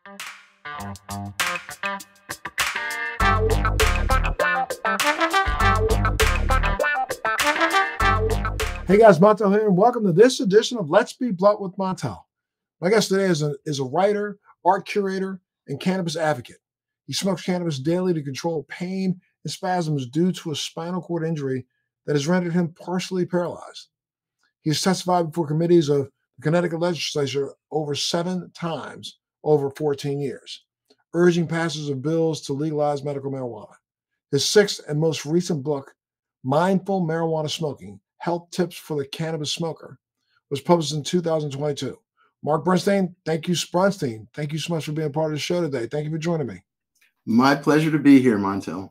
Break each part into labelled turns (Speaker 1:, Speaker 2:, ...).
Speaker 1: Hey guys, Montel here, and welcome to this edition of Let's Be Blunt with Montel. My guest today is a writer, art curator, and cannabis advocate. He smokes cannabis daily to control pain and spasms due to a spinal cord injury that has rendered him partially paralyzed. He has testified before committees of the Connecticut legislature over 7 times over 14 years, urging passage of bills to legalize medical marijuana. His 6th and most recent book, Mindful Marijuana Smoking: Health Tips for the Cannabis Smoker, was published in 2022. Mark Braunstein, thank you so much for being a part of the show today. Thank you for joining me.
Speaker 2: My pleasure to be here, Montel.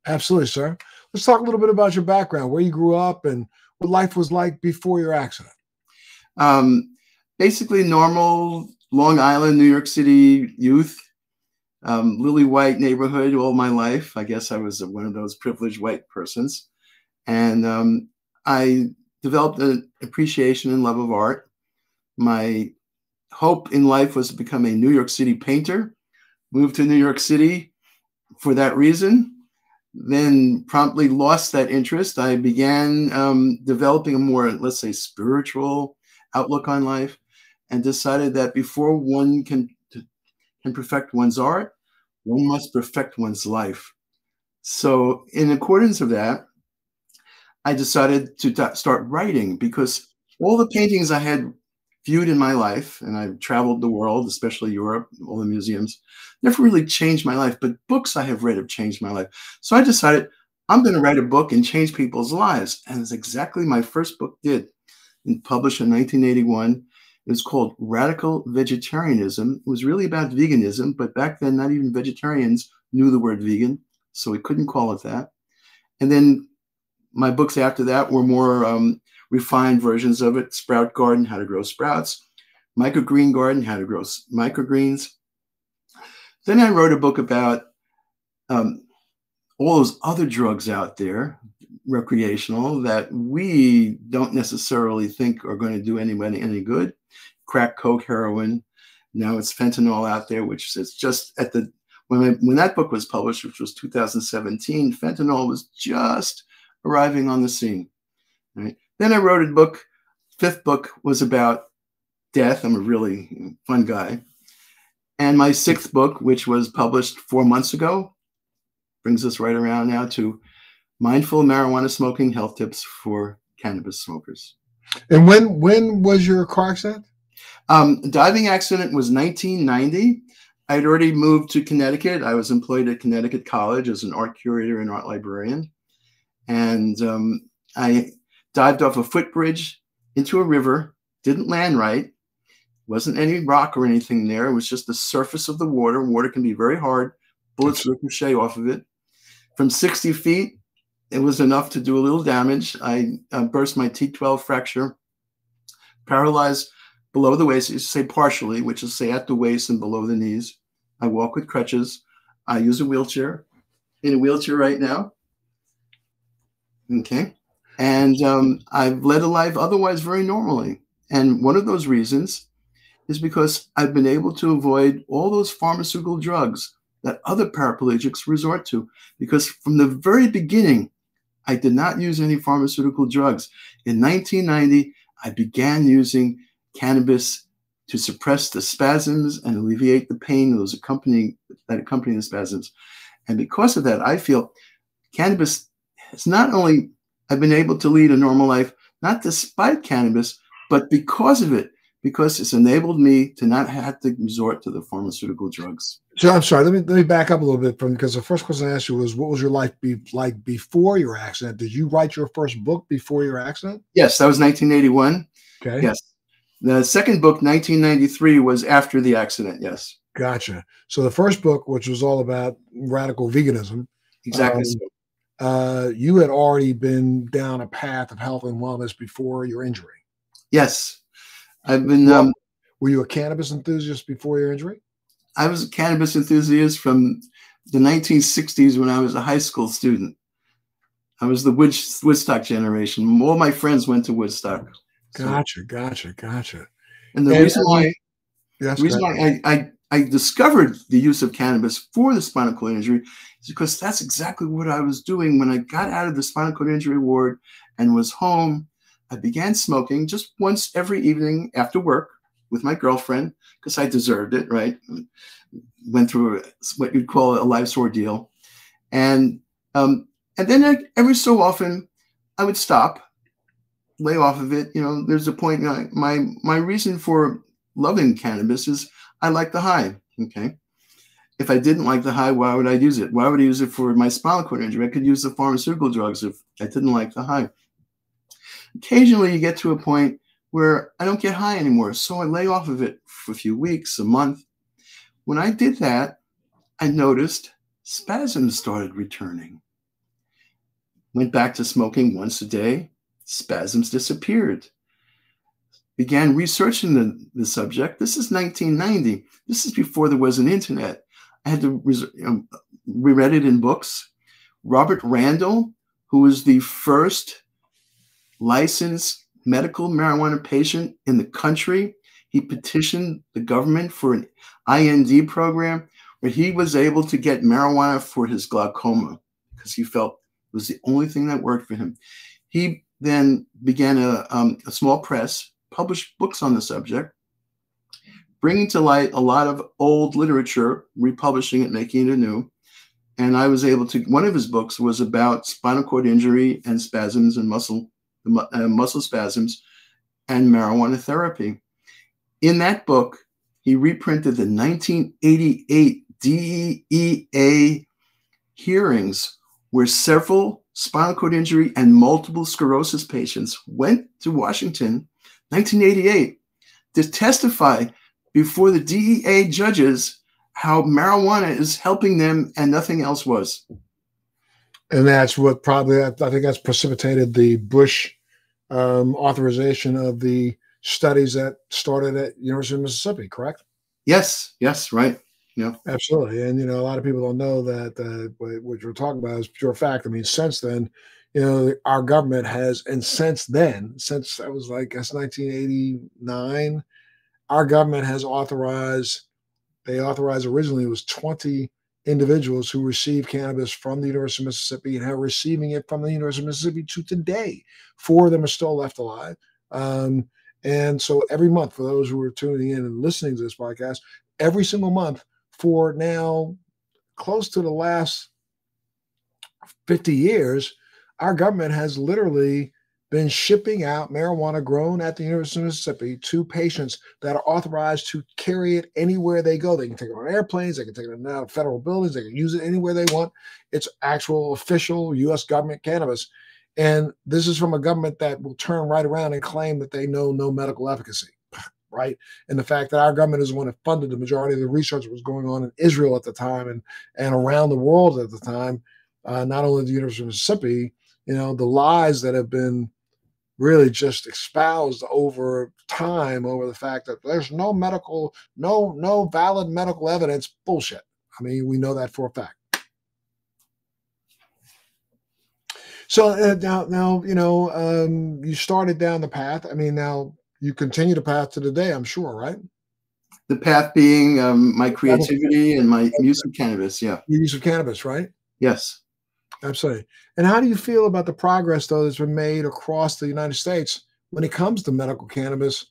Speaker 1: Absolutely, sir. Let's talk a little bit about your background, where you grew up, and what life was like before your accident.
Speaker 2: Basically normal Long Island, New York City youth, lily white neighborhood all my life. I guess I was one of those privileged white persons. And I developed an appreciation and love of art. My hope in life was to become a New York City painter, moved to New York City for that reason, then promptly lost that interest. I began developing a more, let's say, spiritual outlook on life, and decided that before one can perfect one's art, one must perfect one's life. So in accordance with that, I decided to start writing, because all the paintings I had viewed in my life, and I've traveled the world, especially Europe, all the museums, never really changed my life, but books I have read have changed my life. So I decided I'm going to write a book and change people's lives. And it's exactly my first book did. And published in 1981. It was called Radical Vegetarianism. It was really about veganism, but back then not even vegetarians knew the word vegan, so we couldn't call it that. And then my books after that were more refined versions of it. Sprout Garden, How to Grow Sprouts. Microgreen Garden, How to Grow Microgreens. Then I wrote a book about all those other drugs out there, recreational, that we don't necessarily think are going to do anybody any good. Crack, coke, heroin. Now it's fentanyl out there, which is just at the, when that book was published, which was 2017, fentanyl was just arriving on the scene. Right? Then I wrote a book. 5th book was about death. I'm a really fun guy. And my 6th book, which was published 4 months ago, brings us right around now to Mindful Marijuana Smoking: Health Tips for Cannabis Smokers.
Speaker 1: And when was your car accident?
Speaker 2: Diving accident was 1990. I'd already moved to Connecticut. I was employed at Connecticut College as an art curator and art librarian. And I dived off a footbridge into a river, didn't land right. Wasn't any rock or anything there. It was just the surface of the water. Water can be very hard. Bullets ricochet off of it. From 60 feet, it was enough to do a little damage. I burst my T12 fracture, paralyzed below the waist, you say partially, which is say at the waist and below the knees. I walk with crutches. I use a wheelchair, in a wheelchair right now. Okay. And I've led a life otherwise very normally. And one of those reasons is because I've been able to avoid all those pharmaceutical drugs that other paraplegics resort to. Because from the very beginning, I did not use any pharmaceutical drugs. In 1990, I began using cannabis to suppress the spasms and alleviate the pain that accompany the spasms. And because of that, I feel cannabis has not only, I've been able to lead a normal life, not despite cannabis, but because of it, because it's enabled me to not have to resort to the pharmaceutical drugs.
Speaker 1: So I'm sorry, let me back up a little bit, because the first question I asked you was, what was your life like before your accident? Did you write your first book before your accident?
Speaker 2: Yes, that was 1981.
Speaker 1: Okay.
Speaker 2: Yes. The second book, 1993, was after the accident. Yes.
Speaker 1: Gotcha. So the first book, which was all about radical veganism.
Speaker 2: Exactly.
Speaker 1: You had already been down a path of health and wellness before your injury.
Speaker 2: Yes. I've been.
Speaker 1: Were you a cannabis enthusiast before your injury?
Speaker 2: I was a cannabis enthusiast from the 1960s when I was a high school student. I was the Woodstock generation. All my friends went to Woodstock.
Speaker 1: Gotcha.
Speaker 2: And the reason why I discovered the use of cannabis for the spinal cord injury is because that's exactly what I was doing when I got out of the spinal cord injury ward and was home. I began smoking just once every evening after work with my girlfriend because I deserved it, right? Went through what you'd call a life's ordeal. And then every so often I would stop, lay off of it. You know, there's a point, my reason for loving cannabis is I like the high, okay? If I didn't like the high, why would I use it? Why would I use it for my spinal cord injury? I could use the pharmaceutical drugs if I didn't like the high. Occasionally you get to a point where I don't get high anymore, so I lay off of it for a few weeks, a month. When I did that, I noticed spasms started returning. Went back to smoking once a day, spasms disappeared. Began researching the subject. This is 1990. This is before there was an internet. I had to reread it in books. Robert Randall, who was the first licensed medical marijuana patient in the country, he petitioned the government for an IND program where he was able to get marijuana for his glaucoma because he felt it was the only thing that worked for him. He then began a small press, published books on the subject, bringing to light a lot of old literature, republishing it, making it anew. And I was able to, one of his books was about spinal cord injury and spasms and muscle spasms and marijuana therapy. In that book, he reprinted the 1988 DEA hearings where several spinal cord injury and multiple sclerosis patients went to Washington, 1988, to testify before the DEA judges how marijuana is helping them and nothing else was.
Speaker 1: And that's what probably, I think that's precipitated the Bush authorization of the studies that started at University of Mississippi, correct?
Speaker 2: Yes, right. Yeah,
Speaker 1: absolutely. And, you know, a lot of people don't know that what you're talking about is pure fact. I mean, since then, you know, our government has, and since then, since that was like, that's 1989, our government has authorized, they authorized originally it was 20 individuals who received cannabis from the University of Mississippi and are receiving it from the University of Mississippi to today. 4 of them are still left alive. And so every month, for those who are tuning in and listening to this podcast, every single month for now close to the last 50 years, our government has literally been shipping out marijuana grown at the University of Mississippi to patients that are authorized to carry it anywhere they go. They can take it on airplanes, they can take it out of federal buildings, they can use it anywhere they want. It's actual official U.S. government cannabis. And this is from a government that will turn right around and claim that they know no medical efficacy, right? And the fact that our government is the one that funded the majority of the research that was going on in Israel at the time and around the world at the time, not only the University of Mississippi, you know, the lies that have been really just espoused over time over the fact that there's no valid medical evidence. Bullshit. I mean, we know that for a fact. So now, you know, you started down the path. I mean, now you continue the path to today, I'm sure, right?
Speaker 2: The path being my creativity and my use of cannabis. Yeah.
Speaker 1: Your use of cannabis, right?
Speaker 2: Yes.
Speaker 1: Absolutely. And how do you feel about the progress, though, that's been made across the United States when it comes to medical cannabis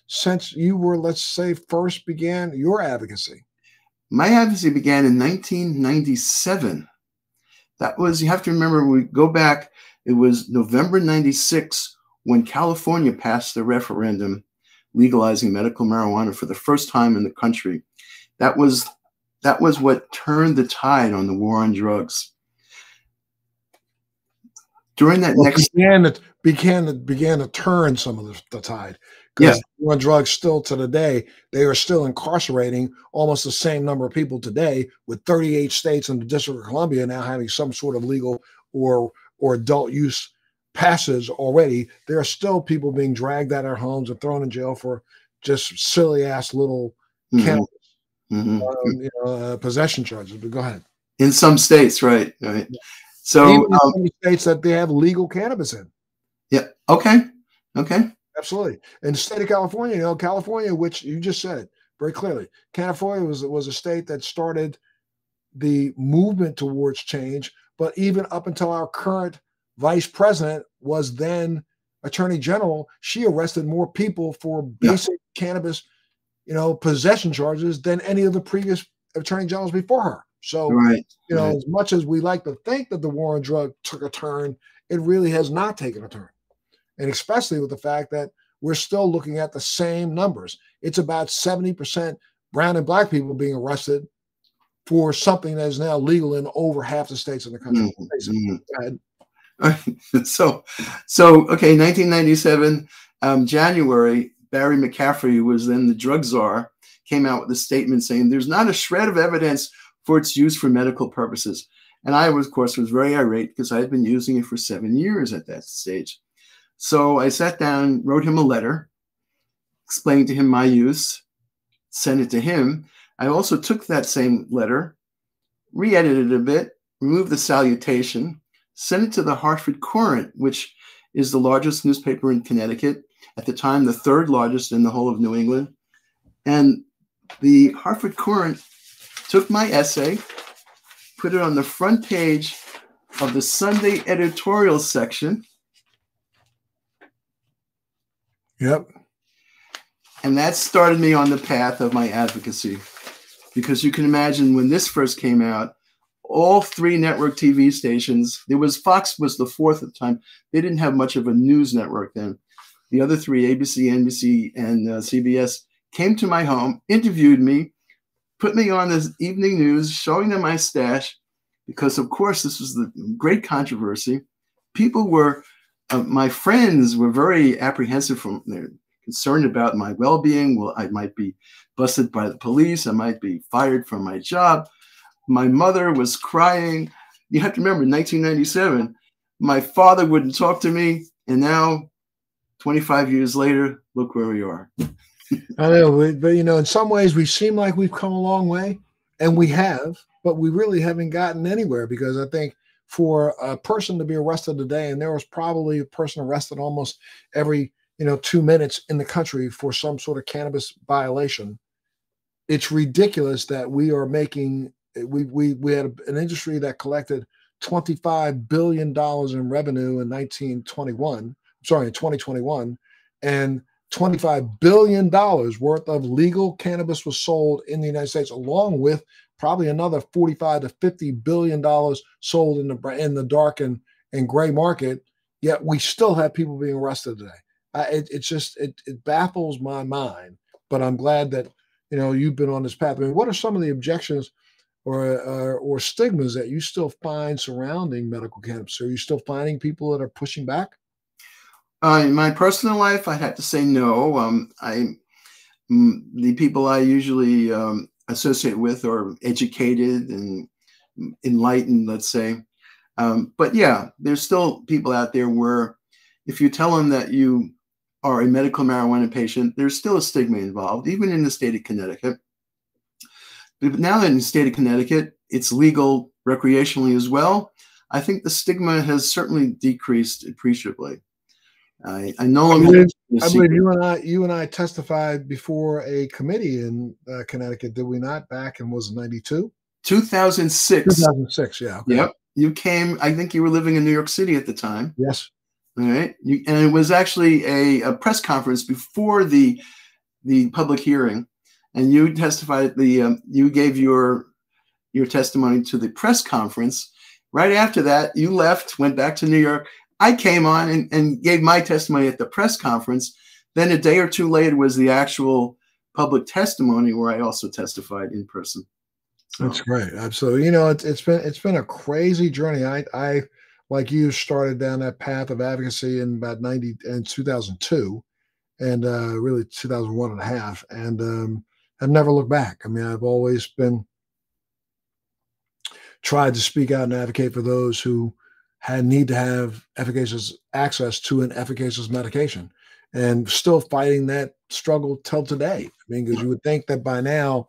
Speaker 1: since you were, let's say, first began your advocacy?
Speaker 2: My advocacy began in 1997. That was, you have to remember, we go back, it was November 96 when California passed the referendum legalizing medical marijuana for the first time in the country. That was what turned the tide on the war on drugs. During that began to turn some of the tide, because on drugs still to the day, they are still incarcerating almost the same number of people today, with 38 states and the District of Columbia now having some sort of legal or adult use passes already. There are still people being dragged out of their homes and thrown in jail for just silly ass little cannabis, possession charges. But go ahead. In some states, right.
Speaker 1: Yeah.
Speaker 2: So
Speaker 1: even in some states that they have legal cannabis in.
Speaker 2: Yeah. Okay.
Speaker 1: Absolutely. In the state of California, California, which you just said, very clearly. California was a state that started the movement towards change, but even up until our current vice president was then attorney general, she arrested more people for basic cannabis, possession charges than any of the previous attorney generals before her. So, as much as we like to think that the war on drug took a turn, it really has not taken a turn. And especially with the fact that we're still looking at the same numbers. It's about 70% brown and black people being arrested for something that is now legal in over half the states in the country.
Speaker 2: So, okay, 1997, January, Barry McCaffrey, who was then the drug czar, came out with a statement saying there's not a shred of evidence for its use for medical purposes. And I, of course, was very irate because I had been using it for 7 years at that stage. So I sat down, wrote him a letter, explained to him my use, sent it to him. I also took that same letter, re-edited it a bit, removed the salutation, sent it to the Hartford Courant, which is the largest newspaper in Connecticut, at the time the third largest in the whole of New England. And the Hartford Courant took my essay, put it on the front page of the Sunday editorial section.
Speaker 1: Yep.
Speaker 2: And that started me on the path of my advocacy. Because you can imagine when this first came out, all 3 network TV stations, Fox was the 4th at the time. They didn't have much of a news network then. The other 3, ABC, NBC, and CBS, came to my home, interviewed me, put me on this evening news, showing them my stash, because of course this was the great controversy. People were, my friends were very apprehensive from their concerned about my well-being. Well, I might be busted by the police. I might be fired from my job. My mother was crying. You have to remember, 1997, my father wouldn't talk to me. And now, 25 years later, look where we are.
Speaker 1: I know, but in some ways we seem like we've come a long way, and we have, but we really haven't gotten anywhere, because I think for a person to be arrested today, and there was probably a person arrested almost every 2 minutes in the country for some sort of cannabis violation. It's ridiculous that we are making, we had an industry that collected $25 billion in revenue in 2021, and $25 billion worth of legal cannabis was sold in the United States, along with probably another $45 to $50 billion sold in the dark and gray market. Yet we still have people being arrested today. It baffles my mind. But I'm glad that you've been on this path. I mean, what are some of the objections or stigmas that you still find surrounding medical cannabis? Are you still finding people that are pushing back?
Speaker 2: In my personal life, I'd have to say no. The people I usually associate with are educated and enlightened, let's say. But yeah, there's still people out there where if you tell them that you are a medical marijuana patient, there's still a stigma involved, even in the state of Connecticut. But now that in the state of Connecticut, it's legal recreationally as well, I think the stigma has certainly decreased appreciably. I no longer.
Speaker 1: I believe you and I testified before a committee in Connecticut, did we not? Back in, was it 92?
Speaker 2: 2006.
Speaker 1: 2006, yeah. Okay.
Speaker 2: Yep. You came, I think you were living in New York City at the time.
Speaker 1: Yes.
Speaker 2: All right. And it was actually a press conference before the public hearing. And you testified, you gave your testimony to the press conference. Right after that, you left, went back to New York. I came on and gave my testimony at the press conference. Then a day or two later was the actual public testimony where I also testified in person. So.
Speaker 1: That's great. Absolutely. It's been a crazy journey. I like you started down that path of advocacy in about 2002 and really 2001 and a half. And I've never looked back. I mean, I've always tried to speak out and advocate for those who need to have efficacious access to an efficacious medication, and still fighting that struggle till today. I mean, because you would think that by now,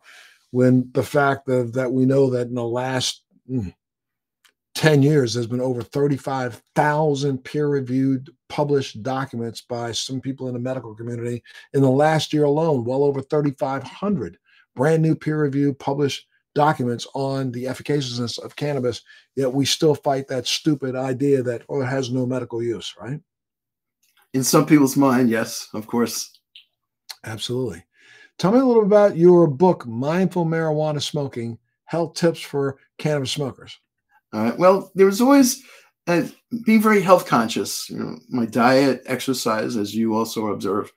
Speaker 1: when the fact that we know that in the last 10 years, there's been over 35,000 peer-reviewed published documents by some people in the medical community. In the last year alone, well over 3,500 brand new peer-reviewed published documents on the efficaciousness of cannabis, yet we still fight that stupid idea that, oh, it has no medical use, right?
Speaker 2: In some people's mind, yes, of course.
Speaker 1: Absolutely. Tell me a little about your book, Mindful Marijuana Smoking, Health Tips for Cannabis Smokers.
Speaker 2: All right. Well, there was always being very health conscious. My diet, exercise, as you also observe.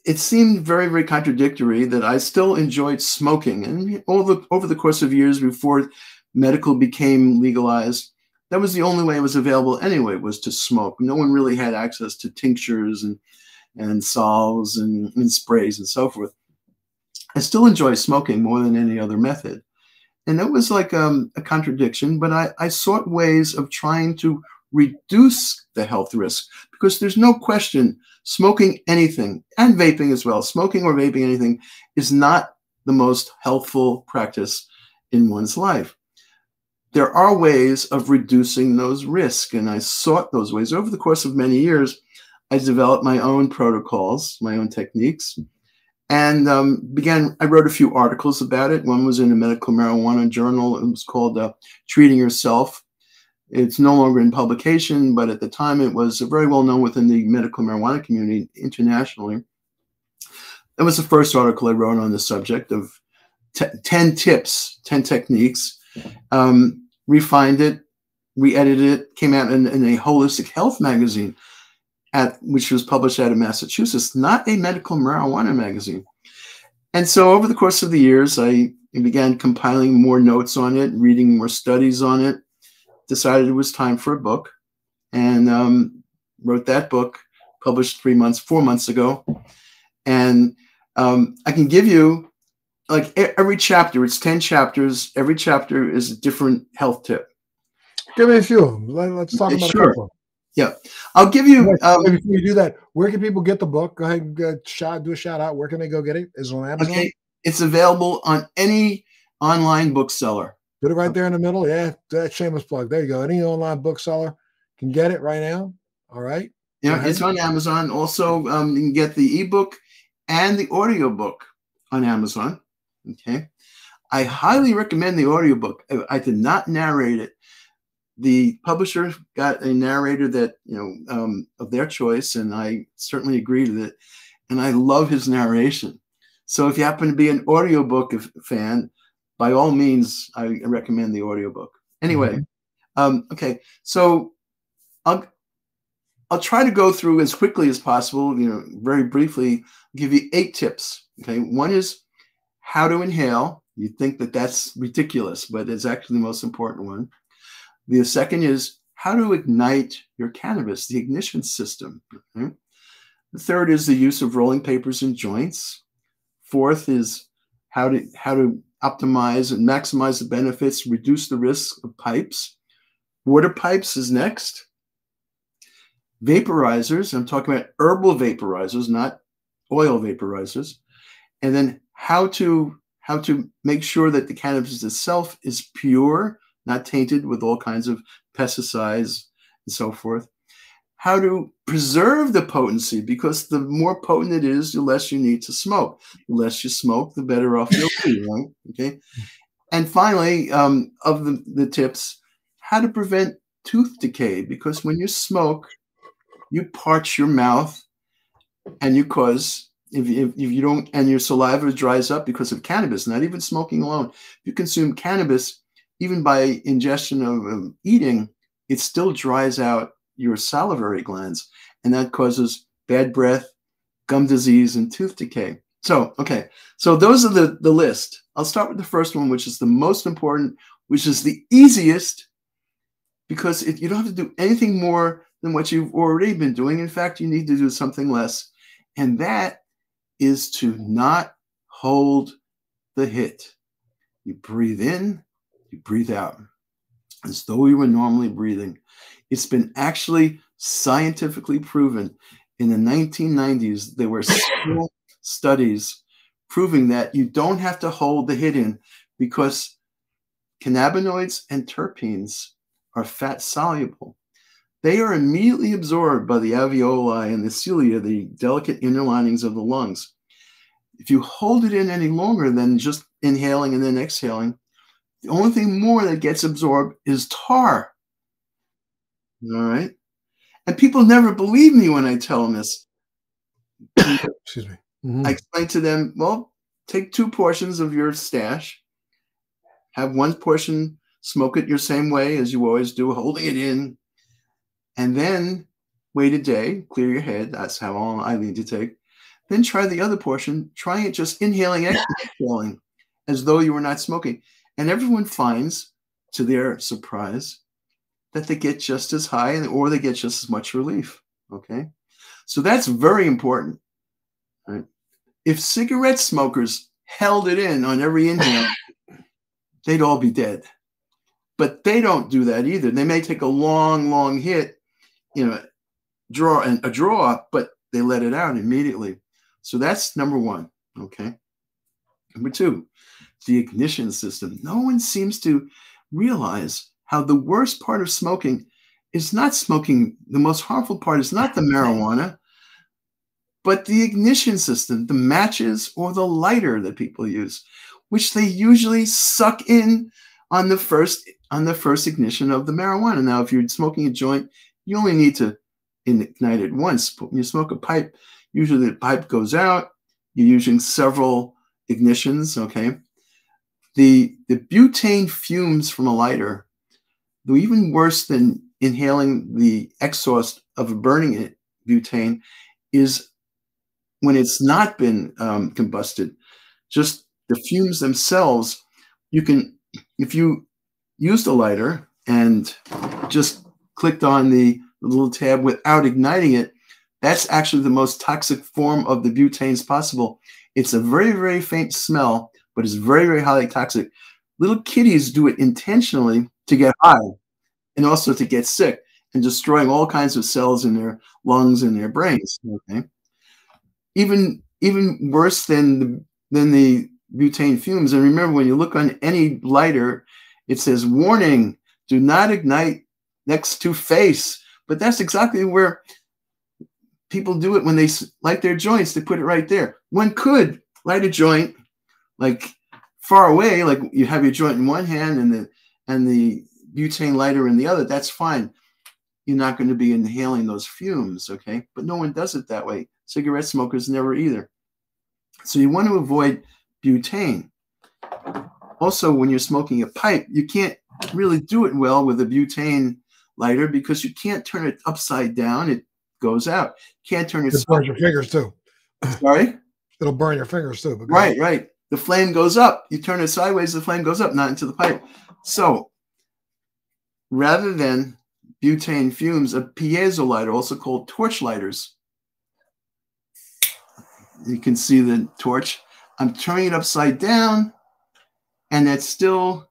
Speaker 2: It seemed very, very contradictory that I still enjoyed smoking. And over the course of years before medical became legalized, that was the only way it was available anyway, was to smoke. No one really had access to tinctures and salves and sprays and so forth. I still enjoy smoking more than any other method. And that was like a contradiction, but I sought ways of trying to reduce the health risk, because there's no question smoking anything, and vaping as well, smoking or vaping anything, is not the most healthful practice in one's life. There are ways of reducing those risks, and I sought those ways. Over the course of many years, I developed my own protocols, my own techniques, and I wrote a few articles about it. One was in a medical marijuana journal. It was called Treating Yourself. It's no longer in publication, but at the time it was very well known within the medical marijuana community internationally. That was the first article I wrote on the subject of 10 tips, 10 techniques. Refined it, re-edited it, came out in a holistic health magazine, which was published out of Massachusetts, not a medical marijuana magazine. And so over the course of the years, I began compiling more notes on it, reading more studies on it, decided it was time for a book, and wrote that book, published 4 months ago. And I can give you, like, every chapter, it's 10 chapters. Every chapter is a different health tip.
Speaker 1: Give me a few of them. Let's talk about a couple.
Speaker 2: Yeah, I'll give you.
Speaker 1: Before you do that, where can people get the book? Go ahead and do a shout out. Where can they go get it? Is it on Amazon?
Speaker 2: Okay, it's available on any online bookseller.
Speaker 1: Put it right there in the middle. Yeah, that shameless plug. There you go. Any online bookseller can get it right now. All right.
Speaker 2: Yeah, it's on Amazon. Also, you can get the ebook and the audiobook on Amazon. Okay. I highly recommend the audiobook. I did not narrate it. The publisher got a narrator that, of their choice, and I certainly agreed with it. And I love his narration. So if you happen to be an audiobook fan, by all means, I recommend the audiobook. Anyway, okay. So I'll try to go through as quickly as possible, very briefly, give you 8 tips. Okay. One is how to inhale. You think that that's ridiculous, but it's actually the most important one. The second is how to ignite your cannabis, the ignition system. Okay? The third is the use of rolling papers and joints. Fourth is how to optimize and maximize the benefits, reduce the risk of pipes. Water pipes is next. Vaporizers, I'm talking about herbal vaporizers, not oil vaporizers. And then how to make sure that the cannabis itself is pure, not tainted with all kinds of pesticides and so forth. How to preserve the potency, because the more potent it is, the less you need to smoke. The less you smoke, the better off you'll be, right? Okay. And finally, of the tips, how to prevent tooth decay, because when you smoke, you parch your mouth and you cause, if you don't, and your saliva dries up because of cannabis, not even smoking alone. If you consume cannabis, even by ingestion of eating, it still dries out your salivary glands, and that causes bad breath, gum disease, and tooth decay. So, okay, so those are the list. I'll start with the first one, which is the most important, which is the easiest, because you don't have to do anything more than what you've already been doing. In fact, you need to do something less, and that is to not hold the hit. You breathe in, you breathe out, as though you were normally breathing. It's been actually scientifically proven. In the 1990s, there were several studies proving that you don't have to hold the hit in, because cannabinoids and terpenes are fat soluble. They are immediately absorbed by the alveoli and the cilia, the delicate inner linings of the lungs. If you hold it in any longer than just inhaling and then exhaling, the only thing more that gets absorbed is tar. All right. And people never believe me when I tell them this.
Speaker 1: Excuse me.
Speaker 2: I explain to them, well, take 2 portions of your stash, have 1 portion, smoke it your same way as you always do, holding it in, and then wait a day, clear your head. That's how long I need to take. Then try the other portion, try it just inhaling, exhaling, as though you were not smoking. And everyone finds, to their surprise, that they get just as high or they get just as much relief. Okay. So that's very important. Right? If cigarette smokers held it in on every inhale, they'd all be dead. But they don't do that either. They may take a long, long hit, draw a draw, but they let it out immediately. So that's number 1. Okay. Number 2, the ignition system. No one seems to realize how the worst part of smoking is not smoking. The most harmful part is not the marijuana, but the ignition system, the matches or the lighter that people use, which they usually suck in on the first ignition of the marijuana. Now, if you're smoking a joint, you only need to ignite it once. When you smoke a pipe, usually the pipe goes out. You're using several ignitions, okay? The butane fumes from a lighter, though even worse than inhaling the exhaust of burning butane, is when it's not been combusted. Just the fumes themselves, if you used a lighter and just clicked on the little tab without igniting it, that's actually the most toxic form of the butanes possible. It's a very, very faint smell, but it's very, very highly toxic. Little kitties do it intentionally to get high and also to get sick and destroying all kinds of cells in their lungs and their brains. Okay, even worse than the butane fumes. And remember, when you look on any lighter, it says, "Warning: do not ignite next to face." But that's exactly where people do it when they light their joints. They put it right there. One could light a joint like far away, like you have your joint in one hand and the butane lighter in the other. That's fine. You're not going to be inhaling those fumes, okay? But no one does it that way. Cigarette smokers never either. So you want to avoid butane. Also, when you're smoking a pipe, you can't really do it well with a butane lighter because you can't turn it upside down. It goes out. Can't turn it.
Speaker 1: It burns your fingers too.
Speaker 2: Sorry?
Speaker 1: It'll burn your fingers too.
Speaker 2: Right, right. The flame goes up. You turn it sideways, the flame goes up, not into the pipe. So rather than butane fumes, a piezo lighter, also called torch lighters. You can see the torch. I'm turning it upside down, and that's still,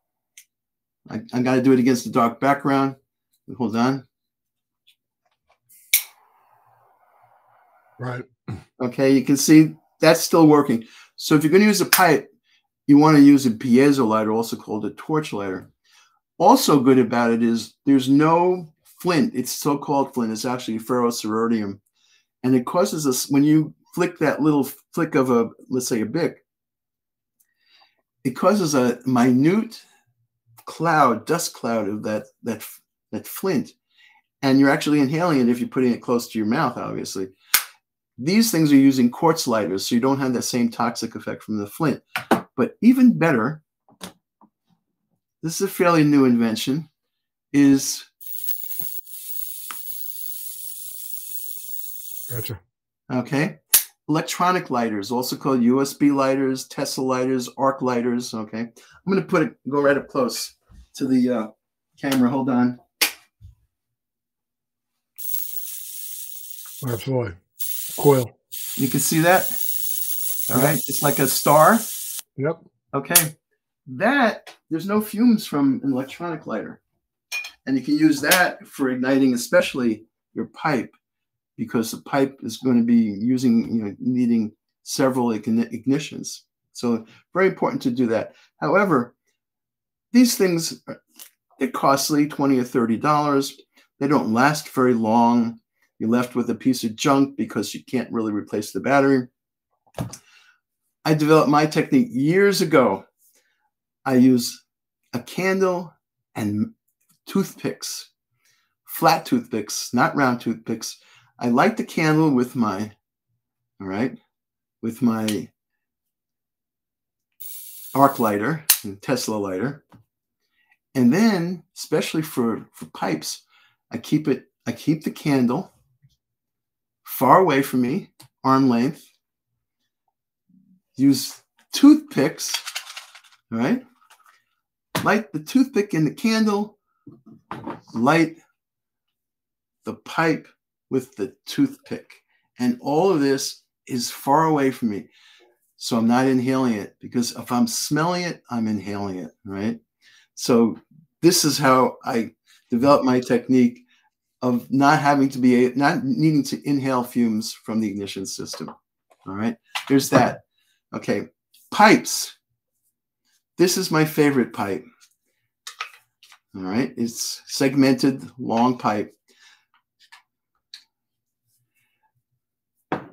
Speaker 2: I got to do it against the dark background. Hold on.
Speaker 1: Right.
Speaker 2: Okay, you can see that's still working. So if you're going to use a pipe, you want to use a piezo lighter, also called a torch lighter. Also good about it is there's no flint. It's so-called flint. It's actually ferrocerodium. And it causes us, when you flick that little flick of a, let's say a Bic, it causes a minute cloud, dust cloud of that flint. And you're actually inhaling it if you're putting it close to your mouth, obviously. These things are using quartz lighters, so you don't have that same toxic effect from the flint. But even better, this is a fairly new invention, is
Speaker 1: Gotcha.
Speaker 2: Okay, electronic lighters, also called USB lighters, Tesla lighters, arc lighters. Okay, I'm going to go right up close to the camera. Hold on.
Speaker 1: Absolutely. Coil.
Speaker 2: You can see that? All right. It's like a star.
Speaker 1: Yep.
Speaker 2: Okay. There's no fumes from an electronic lighter. And you can use that for igniting, especially your pipe, because the pipe is going to be needing several ignitions. So very important to do that. However, these things, they're costly, $20 or $30. They don't last very long. You're left with a piece of junk because you can't really replace the battery. I developed my technique years ago. I use a candle and toothpicks, flat toothpicks, not round toothpicks. I light the candle with my, all right, with my arc lighter, Tesla lighter. And then, especially for pipes, I keep the candle far away from me, arm length. Use toothpicks, all right? Light the toothpick in the candle, light the pipe with the toothpick. And all of this is far away from me. So I'm not inhaling it, because if I'm smelling it, I'm inhaling it, right? So this is how I developed my technique of not needing to inhale fumes from the ignition system. All right, there's that. Okay, pipes. This is my favorite pipe. All right, it's segmented, long pipe.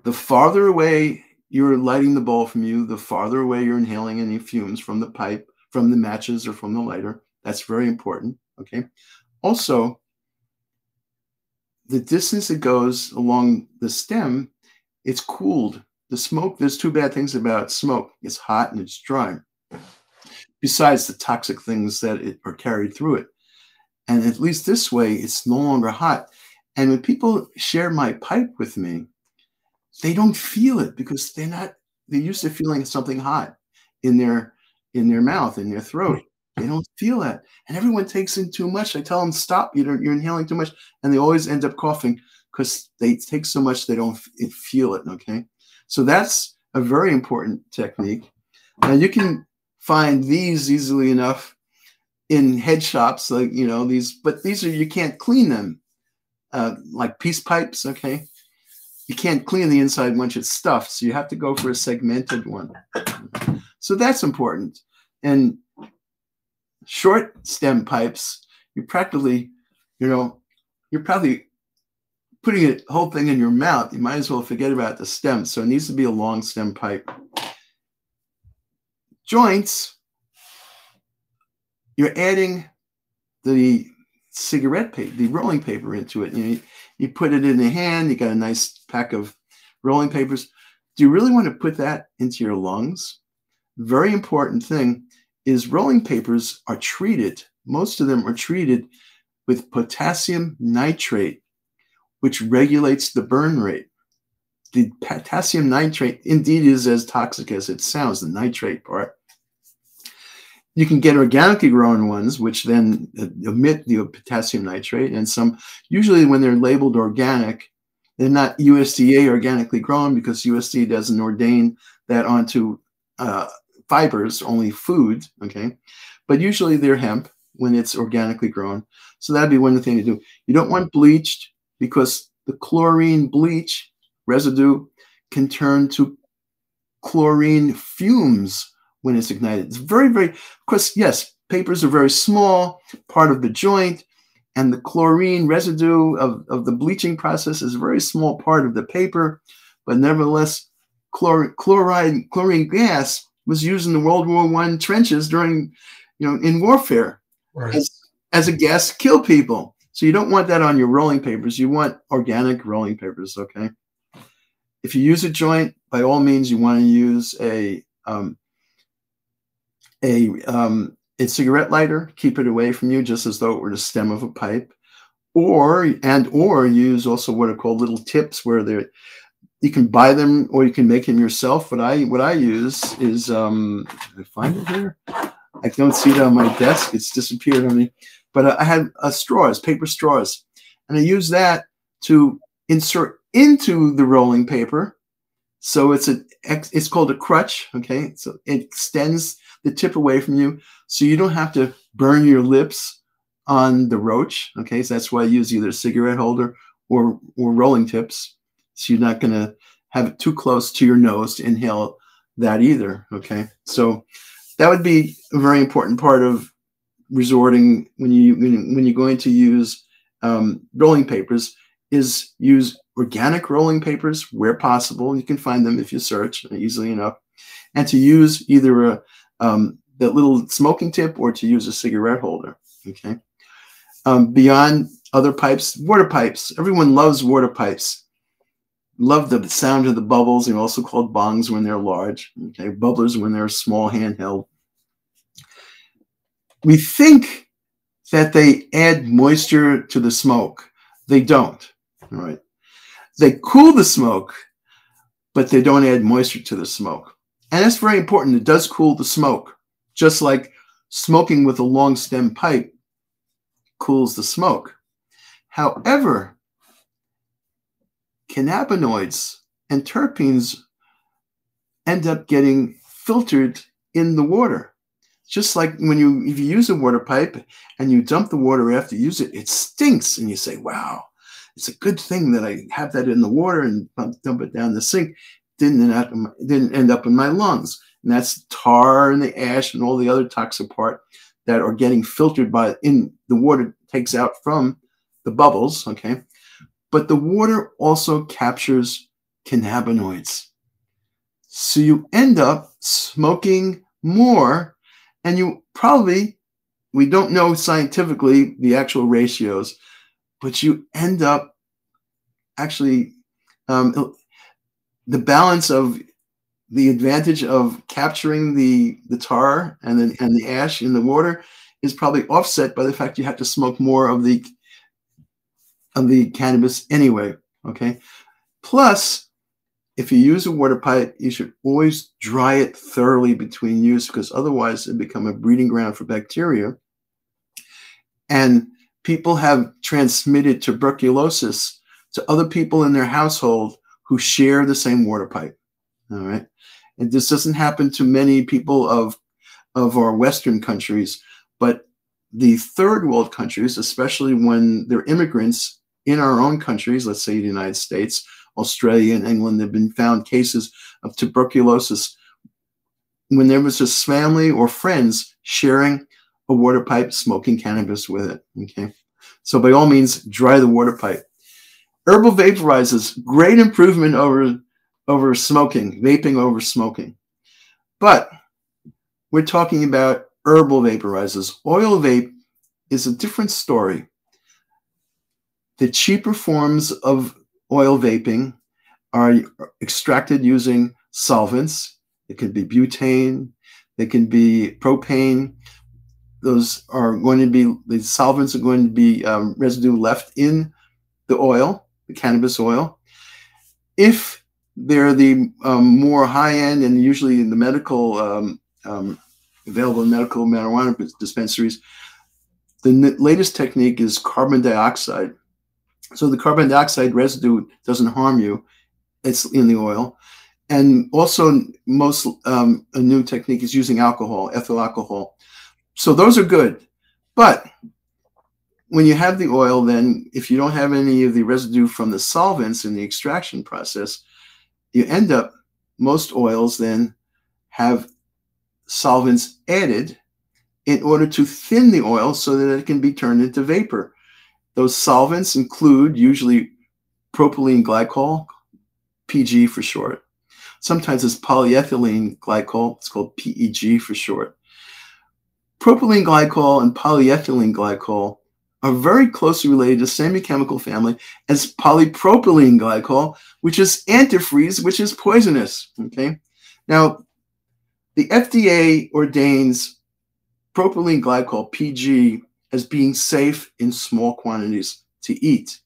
Speaker 2: The farther away you're lighting the bowl from you, the farther away you're inhaling any fumes from the pipe, from the matches, or from the lighter. That's very important, okay? Also, the distance it goes along the stem, it's cooled. The smoke, there's two bad things about smoke. It's hot and it's dry, besides the toxic things that are carried through it. And at least this way, it's no longer hot. And when people share my pipe with me, they don't feel it, because they're used to feeling something hot in their mouth, in their throat. They don't feel that. And everyone takes in too much. I tell them, stop, you're inhaling too much. And they always end up coughing, because they take so much they don't feel it, okay? So that's a very important technique. Now you can find these easily enough in head shops, like, but these you can't clean them, like peace pipes, okay? You can't clean the inside once it's stuffed, so you have to go for a segmented one. So that's important. And short stem pipes, you're probably putting the whole thing in your mouth. You might as well forget about the stem. So it needs to be a long stem pipe. Joints, you're adding the cigarette paper, the rolling paper into it. You put it in the hand, you got a nice pack of rolling papers. Do you really want to put that into your lungs? Very important thing is rolling papers are treated, most of them are treated with potassium nitrate, which regulates the burn rate. The potassium nitrate indeed is as toxic as it sounds, the nitrate part. You can get organically grown ones, which then emit the potassium nitrate, and some, usually when they're labeled organic, they're not USDA organically grown, because USDA doesn't ordain that onto fibers, only food, okay? But usually they're hemp when it's organically grown. So that'd be one thing to do. You don't want bleached, because the chlorine bleach residue can turn to chlorine fumes when it's ignited. It's very, very, of course, yes, papers are very small, part of the joint, and the chlorine residue of the bleaching process is a very small part of the paper, but nevertheless, chlorine gas was used in the World War I trenches during, in warfare,
Speaker 1: Right.
Speaker 2: as a gas to kill people. So you don't want that on your rolling papers. You want organic rolling papers, okay? If you use a joint, by all means, you want to use a cigarette lighter. Keep it away from you, just as though it were the stem of a pipe, or use also what are called little tips, where you can buy them or you can make them yourself. What I use is did I find it here? I don't see it on my desk. It's disappeared on me. But I had straws, paper straws, and I use that to insert into the rolling paper. So it's called a crutch, okay? So it extends the tip away from you, so you don't have to burn your lips on the roach, okay? So that's why I use either a cigarette holder or rolling tips. So you're not going to have it too close to your nose to inhale that either, okay? So that would be a very important part of resorting when you're going to use rolling papers, is use organic rolling papers where possible. You can find them if you search easily enough. and to use either that little smoking tip or to use a cigarette holder. Okay. Beyond other pipes, water pipes. Everyone loves water pipes. Love the sound of the bubbles. They're also called bongs when they're large. Okay, bubblers when they're small, handheld. We think that they add moisture to the smoke. They don't. All right. They cool the smoke, but they don't add moisture to the smoke. And that's very important. It does cool the smoke, just like smoking with a long stem pipe cools the smoke. However, cannabinoids and terpenes end up getting filtered in the water. Just like if you use a water pipe and you dump the water after you use it, it stinks. And you say, wow, it's a good thing that I have that in the water and dump it down the sink. Didn't end up in my lungs. And that's tar and the ash and all the other toxic part that are getting filtered in the water takes out from the bubbles, okay? But the water also captures cannabinoids. So you end up smoking more, and we don't know scientifically the actual ratios, but you end up actually, the balance of the advantage of capturing the tar and the ash in the water is probably offset by the fact you have to smoke more of the cannabis anyway, okay? Plus, if you use a water pipe, you should always dry it thoroughly between use, because otherwise it become a breeding ground for bacteria. And people have transmitted tuberculosis to other people in their household who share the same water pipe, all right? And this doesn't happen to many people of our Western countries, but the third world countries, especially when they're immigrants in our own countries, let's say the United States, Australia, and England, there have been found cases of tuberculosis when there was just family or friends sharing a water pipe, smoking cannabis with it, okay? So by all means, dry the water pipe. Herbal vaporizers, great improvement over smoking, vaping over smoking. But we're talking about herbal vaporizers. Oil vape is a different story. The cheaper forms of oil vaping are extracted using solvents. It can be butane, they can be propane. Those are going to be, the solvents are going to be residue left in the oil, the cannabis oil. If they're the more high-end and usually in the medical, available in medical marijuana dispensaries, the latest technique is carbon dioxide. So the carbon dioxide residue doesn't harm you. It's in the oil. And also a new technique is using alcohol, ethyl alcohol. So those are good. But when you have the oil, then if you don't have any of the residue from the solvents in the extraction process, you end up, most oils then have solvents added in order to thin the oil so that it can be turned into vapor. Those solvents include usually propylene glycol, PG for short. Sometimes it's polyethylene glycol, it's called PEG for short. Propylene glycol and polyethylene glycol are very closely related to the same chemical family as polypropylene glycol, which is antifreeze, which is poisonous, okay? Now, the FDA ordains propylene glycol, PG, as being safe in small quantities to eat.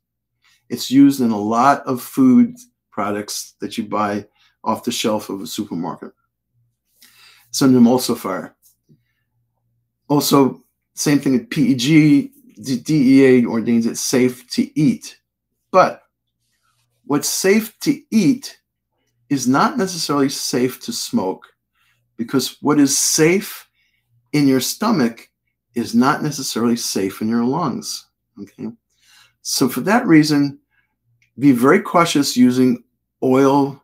Speaker 2: It's used in a lot of food products that you buy off the shelf of a supermarket. It's an emulsifier. Also, same thing with PEG, the DEA ordains it safe to eat. But what's safe to eat is not necessarily safe to smoke, because what is safe in your stomach is not necessarily safe in your lungs, okay? So for that reason, be very cautious using oil-based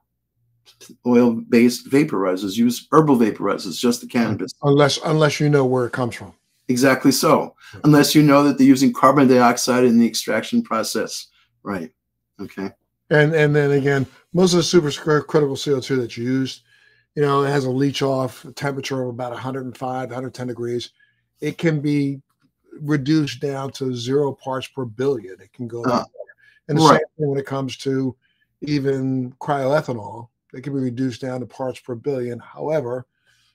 Speaker 2: vaporizers. Use herbal vaporizers, just the cannabis.
Speaker 1: Unless you know where it comes from.
Speaker 2: Exactly so. Unless you know that they're using carbon dioxide in the extraction process. Right. Okay.
Speaker 1: And then again, most of the supercritical CO2 that you used you know, it has a leach off temperature of about 105, 110 degrees. It can be reduced down to 0 parts per billion. It can go that
Speaker 2: Uh,
Speaker 1: far. And the same
Speaker 2: right.
Speaker 1: thing when it comes to even cryoethanol. It can be reduced down to parts per billion. However,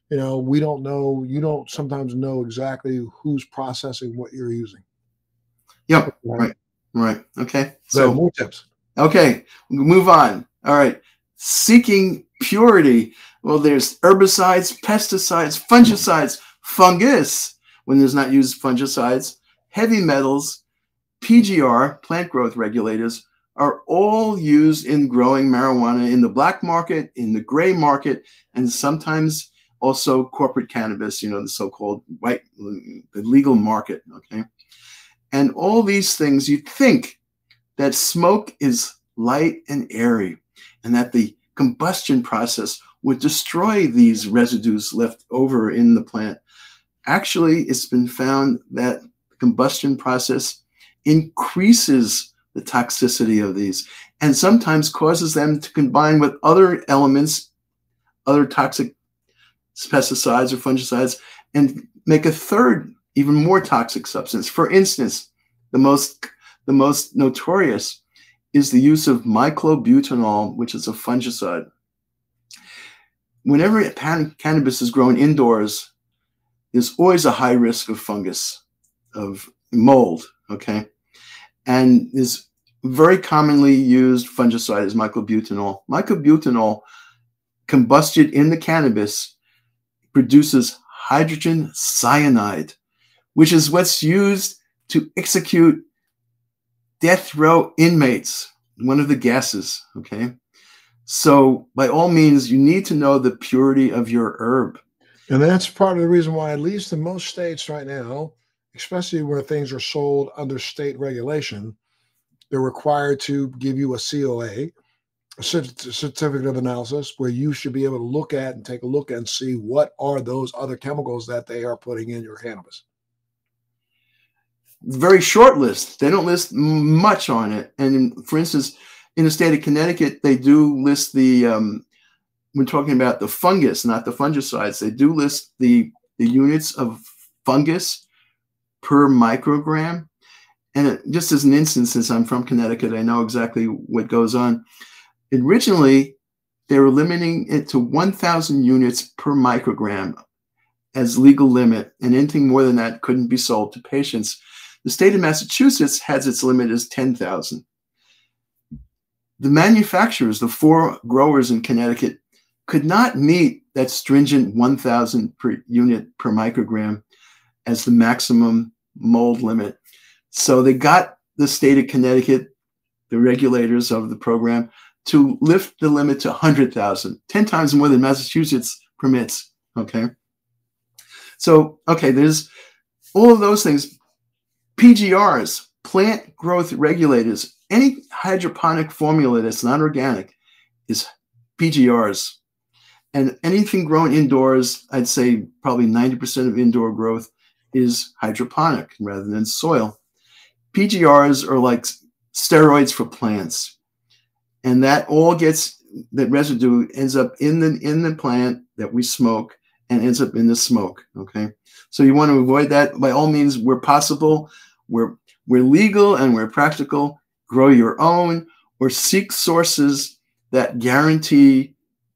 Speaker 1: you know, we don't know, you don't sometimes know exactly who's processing what you're using.
Speaker 2: Yep.
Speaker 1: Right.
Speaker 2: Right. Right. Okay.
Speaker 1: Then
Speaker 2: So,
Speaker 1: more tips.
Speaker 2: okay, move on. All right. Seeking purity. Well, there's herbicides, pesticides, fungicides, fungus when there's not used fungicides, heavy metals, PGR, plant growth regulators, are all used in growing marijuana in the black market, in the gray market, and sometimes also corporate cannabis, you know, the so-called white, the legal market, okay? And all these things, you think that smoke is light and airy and that the combustion process would destroy these residues left over in the plant. Actually, it's been found that the combustion process increases the toxicity of these and sometimes causes them to combine with other elements, other toxic pesticides or fungicides, and make a third, even more toxic substance. For instance, the most notorious is the use of myclobutanol, which is a fungicide. Whenever cannabis is grown indoors, there's always a high risk of fungus, of mold, okay? And this very commonly used fungicide is myclobutanol. Myclobutanol, combusted in the cannabis, produces hydrogen cyanide, which is what's used to execute death row inmates, one of the gases, okay? So by all means, you need to know the purity of your herb.
Speaker 1: And that's part of the reason why, at least in most states right now, especially where things are sold under state regulation, they're required to give you a COA, a certificate of analysis, where you should be able to look at and take a look and see what are those other chemicals that they are putting in your cannabis.
Speaker 2: Very short list. They don't list much on it. And for instance, in the state of Connecticut, they do list the, we're talking about the fungus, not the fungicides. They do list the units of fungus per microgram. And just as an instance, since I'm from Connecticut, I know exactly what goes on. Originally, they were limiting it to 1,000 units per microgram as legal limit, and anything more than that couldn't be sold to patients. The state of Massachusetts has its limit as 10,000. The manufacturers, the 4 growers in Connecticut, could not meet that stringent 1,000 per unit per microgram as the maximum mold limit. So they got the state of Connecticut, the regulators of the program, to lift the limit to 100,000, 10 times more than Massachusetts permits, okay? So, okay, there's all of those things. PGRs, plant growth regulators, any hydroponic formula that's not organic is PGRs. And anything grown indoors, I'd say probably 90% of indoor growth is hydroponic rather than soil. PGRs are like steroids for plants. And that all gets, that residue ends up in the plant that we smoke and ends up in the smoke, okay? So you want to avoid that. By all means, where possible, we're legal and we're practical, grow your own or seek sources that guarantee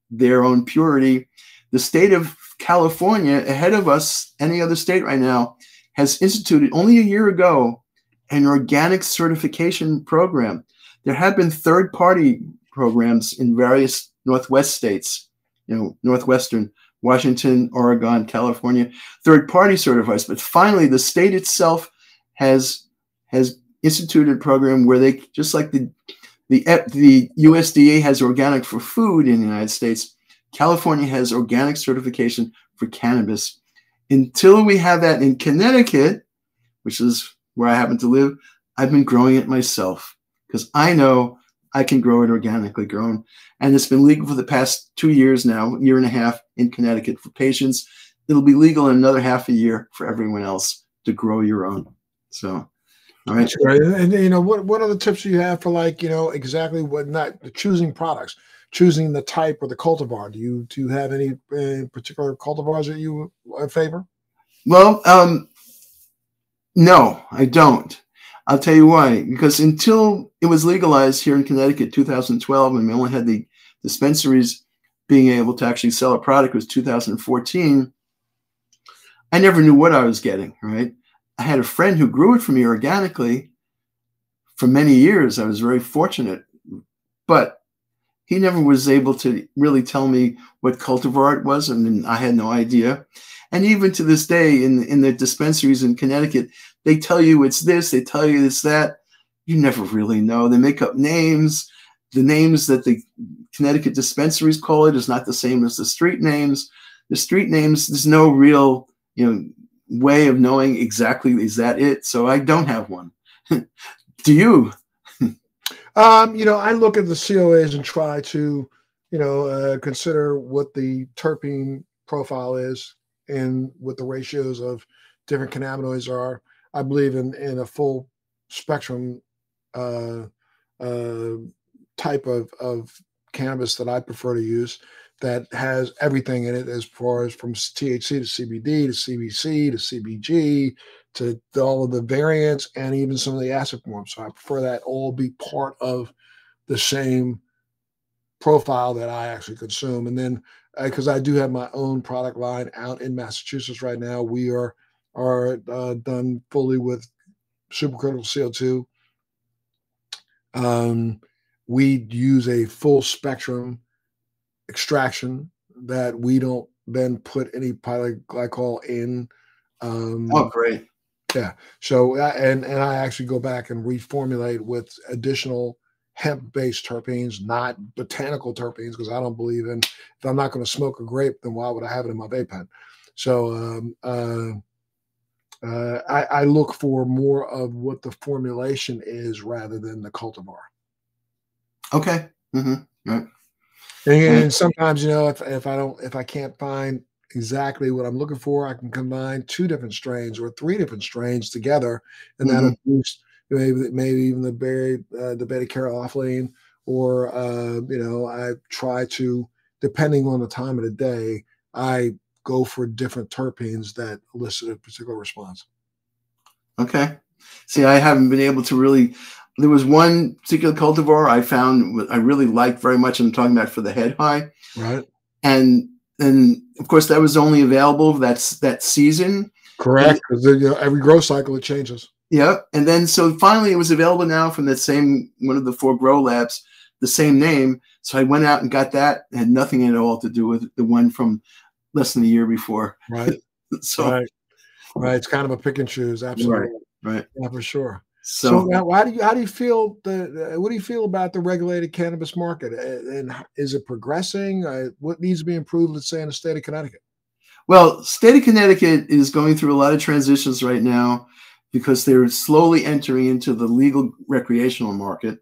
Speaker 2: their own purity. The state of California, ahead of us, any other state right now, has instituted only a year ago an organic certification program. There have been third-party programs in various Northwest states, you know, Northwestern, Washington, Oregon, California, third-party certifies. But finally, the state itself has instituted a program where they, just like the USDA has organic for food in the United States, California has organic certification for cannabis. Until we have that in Connecticut, which is where I happen to live, I've been growing it myself because I know I can grow it organically grown. And it's been legal for the past 2 years now, year and a half in Connecticut for patients. It'll be legal in another half a year for everyone else to grow your own. So, all right.
Speaker 1: That's great. And you know, what other tips do you have for, like, you know, exactly what, not choosing products? choosing the type or the cultivar? Do you have any particular cultivars that you favor?
Speaker 2: Well, no, I don't. I'll tell you why. Because until it was legalized here in Connecticut, 2012, and we only had the dispensaries being able to actually sell a product, was 2014. I never knew what I was getting, right? I had a friend who grew it for me organically for many years. I was very fortunate, but he never was able to really tell me what cultivar it was, and I had no idea. And even to this day, in the dispensaries in Connecticut, they tell you it's this, they tell you it's that. You never really know. They make up names. The names that the Connecticut dispensaries call it is not the same as the street names. The street names, there's no real, way of knowing exactly is that it. So I don't have one. Do you?
Speaker 1: I look at the COAs and try to, consider what the terpene profile is and what the ratios of different cannabinoids are. I believe in a full spectrum type of cannabis that I prefer to use that has everything in it, as far as from THC to CBD to CBC to CBG to all of the variants and even some of the acid forms. So I prefer that all be part of the same profile that I actually consume. And then because I do have my own product line out in Massachusetts right now, we are done fully with supercritical CO2. We use a full spectrum extraction that we don't then put any polyglycol in.
Speaker 2: Oh, great.
Speaker 1: Yeah. So, and I actually go back and reformulate with additional hemp-based terpenes, not botanical terpenes, because I don't believe in, if I'm not going to smoke a grape, then why would I have it in my vape pen? So I look for more of what the formulation is rather than the cultivar.
Speaker 2: Okay. Mm-hmm. Right.
Speaker 1: And sometimes, if I can't find exactly what I'm looking for, I can combine 2 different strains or 3 different strains together, and that'll boost maybe even the beta-caryophyllene, or I try to, depending on the time of the day, I go for different terpenes that elicit a particular response.
Speaker 2: Okay. See, I haven't been able to really. There was one particular cultivar I found I really liked very much. I'm talking about for the head high,
Speaker 1: right?
Speaker 2: And of course that was only available that season.
Speaker 1: Correct, because every growth cycle it changes.
Speaker 2: Yeah, and then so finally it was available now from that same one of the 4 grow labs, the same name. So I went out and got that. It had nothing at all to do with the one from less than a year before.
Speaker 1: Right.
Speaker 2: So
Speaker 1: right. It's kind of a pick and choose. Absolutely.
Speaker 2: Right.
Speaker 1: Yeah, for sure.
Speaker 2: So
Speaker 1: now, how do you feel what do you feel about the regulated cannabis market, and is it progressing? What needs to be improved, let's say, in the state of Connecticut?
Speaker 2: Well, state of Connecticut is going through a lot of transitions right now because they're slowly entering into the legal recreational market.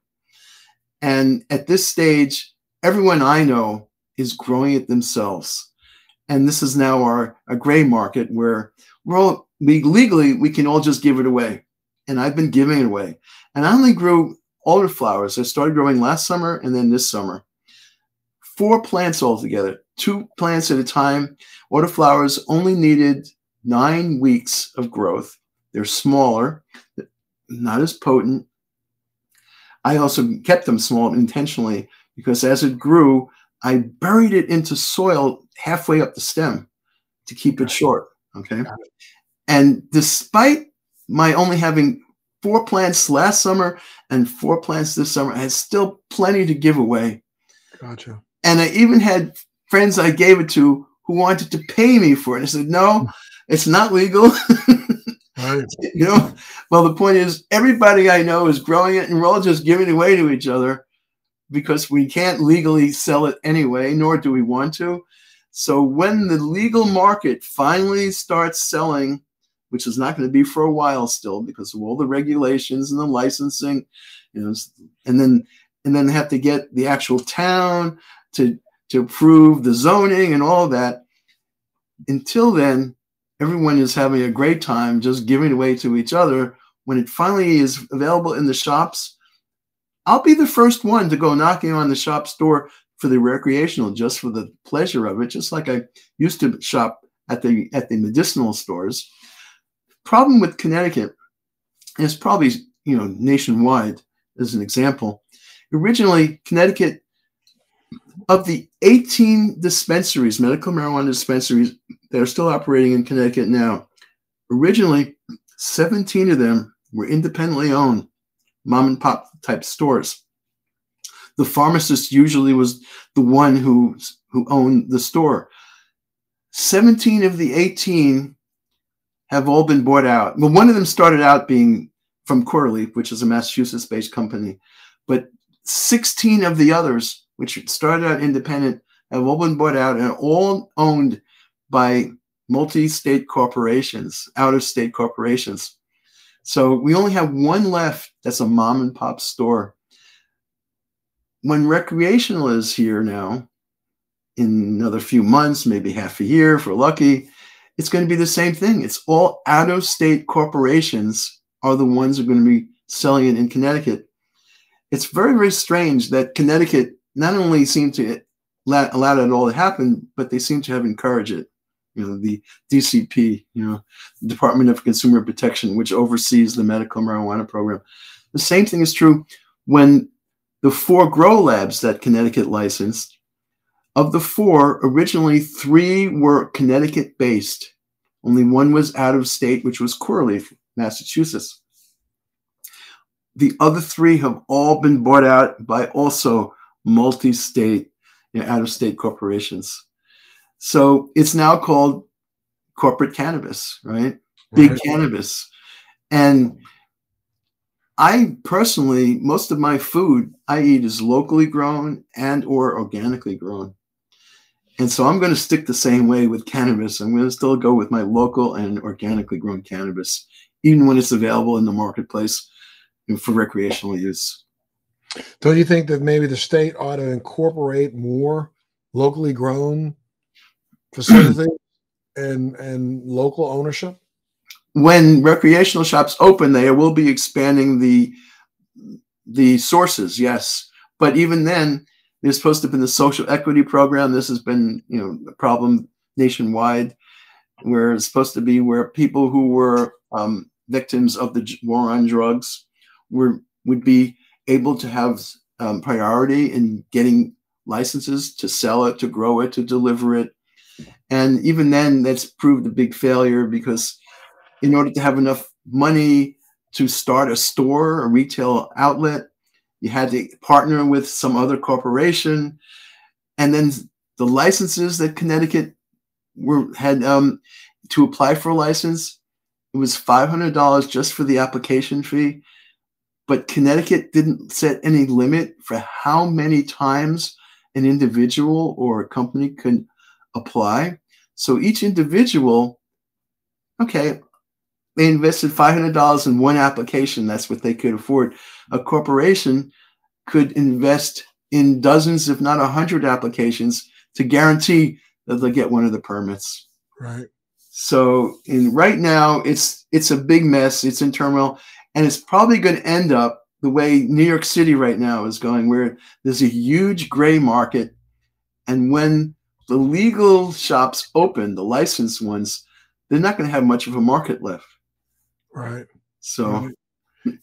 Speaker 2: And at this stage, everyone I know is growing it themselves. And this is now a gray market where legally we can all just give it away. And I've been giving it away. And I only grew alder flowers. I started growing last summer and then this summer. 4 plants altogether, 2 plants at a time. Alder flowers only needed 9 weeks of growth. They're smaller, not as potent. I also kept them small intentionally because as it grew, I buried it into soil halfway up the stem to keep it short. Okay. And despite my only having 4 plants last summer and 4 plants this summer, I had still plenty to give away.
Speaker 1: Gotcha.
Speaker 2: And I even had friends I gave it to who wanted to pay me for it. I said, no, it's not legal.
Speaker 1: Right.
Speaker 2: Well, the point is everybody I know is growing it and we're all just giving it away to each other because we can't legally sell it anyway, nor do we want to. So when the legal market finally starts selling, which is not going to be for a while still because of all the regulations and the licensing, and then have to get the actual town to approve the zoning and all that. Until then, everyone is having a great time just giving away to each other. When it finally is available in the shops, I'll be the first one to go knocking on the shop's door for the recreational, just for the pleasure of it, just like I used to shop at the medicinal stores. Problem with Connecticut, and it's probably, you know, nationwide as an example. Originally, Connecticut, of the 18 dispensaries, medical marijuana dispensaries that are still operating in Connecticut now, originally 17 of them were independently owned, mom and pop type stores. The pharmacist usually was the one who owned the store. 17 of the 18 have all been bought out. Well, one of them started out being from Corleaf, which is a Massachusetts-based company, but 16 of the others, which started out independent, have all been bought out and all owned by multi-state corporations, out-of-state corporations. So we only have one left that's a mom and pop store. When recreational is here now, in another few months, maybe half a year if we're lucky, it's going to be the same thing. It's all out-of-state corporations are the ones who are going to be selling it in Connecticut. It's very, very strange that Connecticut not only seemed to allow that all to happen, but they seem to have encouraged it. You know, the DCP, you know, the Department of Consumer Protection, which oversees the medical marijuana program. The same thing is true when the 4 grow labs that Connecticut licensed, of the 4, originally 3 were Connecticut-based. Only one was out of state, which was Corleaf, Massachusetts. The other 3 have all been bought out by also multi-state, you know, out-of-state corporations. So it's now called corporate cannabis, right? Big cannabis. And I personally, most of my food I eat is locally grown and or organically grown. And so I'm going to stick the same way with cannabis. I'm going to still go with my local and organically grown cannabis, even when it's available in the marketplace for recreational use.
Speaker 1: Don't you think that maybe the state ought to incorporate more locally grown facilities and local ownership?
Speaker 2: When recreational shops open, they will be expanding the sources, yes. But even then, there's supposed to have been the social equity program. This has been, you know, a problem nationwide, where it's supposed to be where people who were victims of the war on drugs would be able to have priority in getting licenses to sell it, to grow it, to deliver it. And even then, that's proved a big failure, because in order to have enough money to start a store, a retail outlet, you had to partner with some other corporation. And then the licenses that Connecticut had to apply for a license, it was $500 just for the application fee. But Connecticut didn't set any limit for how many times an individual or a company could apply. So each individual, okay, they invested $500 in one application. That's what they could afford. A corporation could invest in dozens, if not 100 applications to guarantee that they'll get one of the permits.
Speaker 1: Right.
Speaker 2: So right now, it's a big mess. It's in turmoil. And it's probably going to end up the way New York City right now is going, where there's a huge gray market. And when the legal shops open, the licensed ones, they're not going to have much of a market left.
Speaker 1: Right.
Speaker 2: So,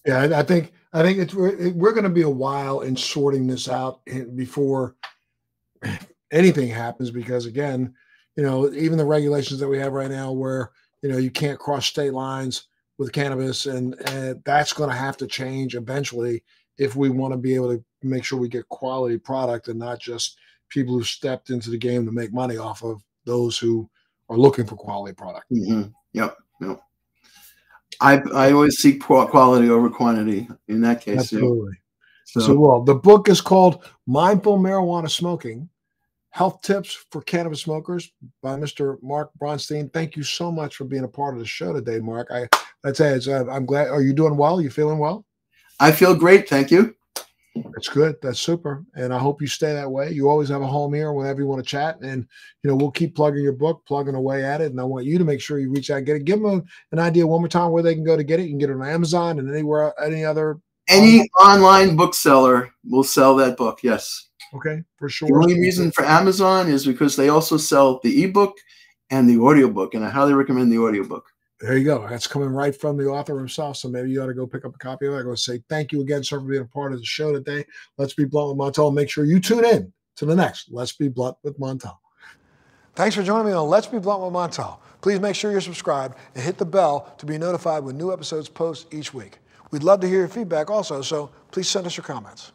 Speaker 1: yeah, I think we're going to be a while in sorting this out before anything happens, because again, you know, even the regulations that we have right now, where, you know, you can't cross state lines with cannabis, and that's going to have to change eventually if we want to be able to make sure we get quality product and not just people who stepped into the game to make money off of those who are looking for quality product.
Speaker 2: Mm-hmm. Yep. I always seek quality over quantity in that case.
Speaker 1: Absolutely. So, well, the book is called Mindful Marijuana Smoking: Health Tips for Cannabis Smokers by Mr. Mark Braunstein. Thank you so much for being a part of the show today, Mark. I'd say I'm glad. Are you doing well? You feeling well?
Speaker 2: I feel great. Thank you.
Speaker 1: That's good. That's super. And I hope you stay that way. You always have a home here whenever you want to chat. And, you know, we'll keep plugging your book, plugging away at it. And I want you to make sure you reach out and get it. Give them an idea one more time where they can go to get it. You can get it on Amazon and anywhere, any other.
Speaker 2: Any online bookseller will sell that book. Yes.
Speaker 1: Okay, for
Speaker 2: The
Speaker 1: sure.
Speaker 2: only reason for Amazon is because they also sell the ebook and the audiobook, and I highly recommend the audiobook.
Speaker 1: There you go. That's coming right from the author himself. So maybe you ought to go pick up a copy of it. I go say thank you again, sir, for being a part of the show today. Let's Be Blunt with Montel. Make sure you tune in to the next Let's Be Blunt with Montel. Thanks for joining me on Let's Be Blunt with Montel. Please make sure you're subscribed and hit the bell to be notified when new episodes post each week. We'd love to hear your feedback also, so please send us your comments.